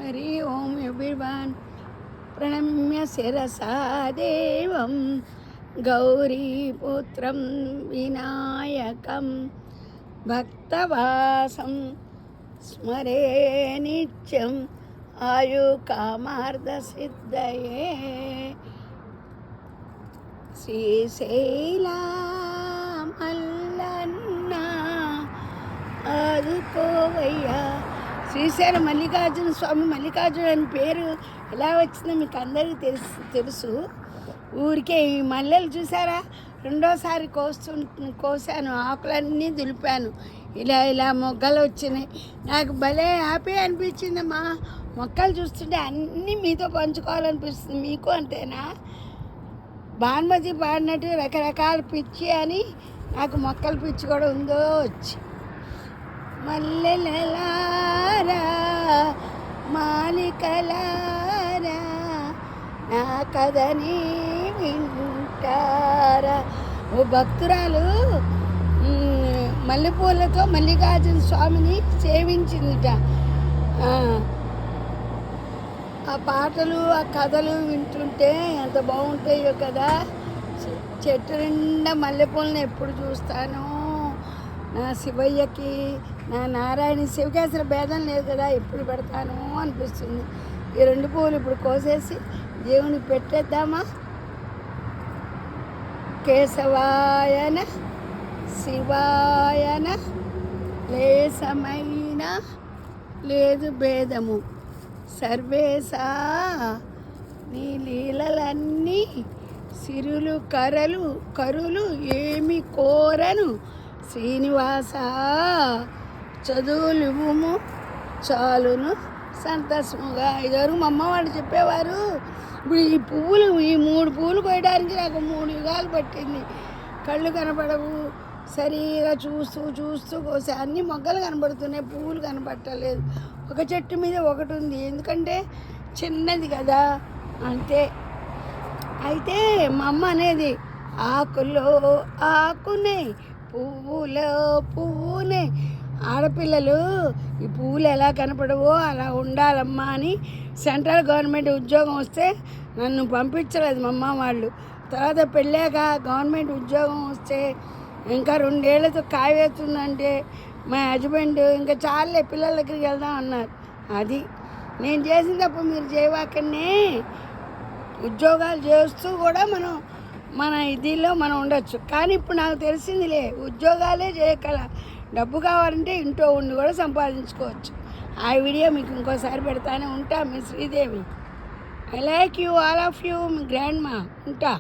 హరి ఓం everyone. ప్రణమ్య శిరసా దేవం గౌరీపుత్రం వినాయకం భక్తవాసం స్మరే నిత్యం ఆయుకామార్థ సిద్ధయే. శ్రీశైల మల్లన్న ఆదుకోవయ్యా. శ్రీశైల మల్లికార్జున స్వామి, మల్లికార్జున అని పేరు ఎలా వచ్చిందో మీకు అందరికీ తెలుసు. ఊరికే ఈ మల్లెలు చూసారా, రెండోసారి కోసాను, ఆకులన్నీ దులిపాను, ఇలా మొగ్గలు వచ్చినాయి. నాకు భలే హ్యాపీ అనిపించిందమ్మా. మొక్కలు చూస్తుంటే అన్నీ మీతో పంచుకోవాలనిపిస్తుంది. మీకు అంతేనా? భానుమతి పాడినట్టు రకరకాల పిచ్చి అని నాకు మొక్కల పిచ్చి కూడా ఉందో వచ్చి. మల్లెలలారా మాలికలారా నా కథని వింటారా. ఓ భక్తురాలు మల్లెపూలతో మల్లికార్జున స్వామిని సేవించిందిట. ఆ పాటలు, ఆ కథలు వింటుంటే ఎంత బాగుంటాయో కదా. చెట్టు నిండా మల్లెపూలను ఎప్పుడు చూస్తాను. నా శివయ్యకి, నా నారాయణ శివకి అసలు భేదం లేదు కదా, ఎప్పుడు పెడతాను అనిపిస్తుంది. ఈ రెండు పువ్వులు ఇప్పుడు కోసేసి దేవునికి పెట్టేద్దామా. కేశవాయన శివాయన లేసమైన లేదు భేదము సర్వేశా నీ లీలలన్నీ సిరులు కరులు ఏమి కోరను శ్రీనివాస చదువులుము చాలును సంతోషముగా. ఇదివరకు మా అమ్మ వాళ్ళు చెప్పేవారు. ఇప్పుడు ఈ పువ్వులు, ఈ 3 పువ్వులు కోయడానికి నాకు 3 యుగాలు పట్టింది. కళ్ళు కనపడవు, సరిగా చూస్తూ కోసే అన్ని మొగ్గలు కనబడుతున్నాయి, పువ్వులు కనపడలేదు. ఒక చెట్టు మీద ఒకటి ఉంది, ఎందుకంటే చిన్నది కదా అంతే. అయితే మా అమ్మ అనేది ఆకులో ఆకునే పువ్వులో పువ్వునే. ఆడపిల్లలు ఈ పువ్వులు ఎలా కనపడవో అలా ఉండాలమ్మా అని సెంట్రల్ గవర్నమెంట్ ఉద్యోగం వస్తే నన్ను పంపించలేదు మా అమ్మ వాళ్ళు. తర్వాత పెళ్ళాక గవర్నమెంట్ ఉద్యోగం వస్తే ఇంకా 2 ఏళ్లతో కావేస్తుందంటే మా హస్బెండ్ ఇంకా చాలే పిల్లల దగ్గరికి వెళ్దాం అన్నారు. అది నేను చేసిన తప్ప మీరు చేయవాకనే. ఉద్యోగాలు చేస్తూ కూడా మన ఇదిలో మనం ఉండొచ్చు. కానీ ఇప్పుడు నాకు తెలిసిందిలే, ఉద్యోగాలే చేయగల, డబ్బు కావాలంటే ఇంట్లో ఉండి కూడా సంపాదించుకోవచ్చు. ఆ వీడియో మీకు ఇంకోసారి పెడతానే ఉంటా. మీ Sridevi. I like you, all of you, మీ గ్రాండ్ మా. ఉంటా.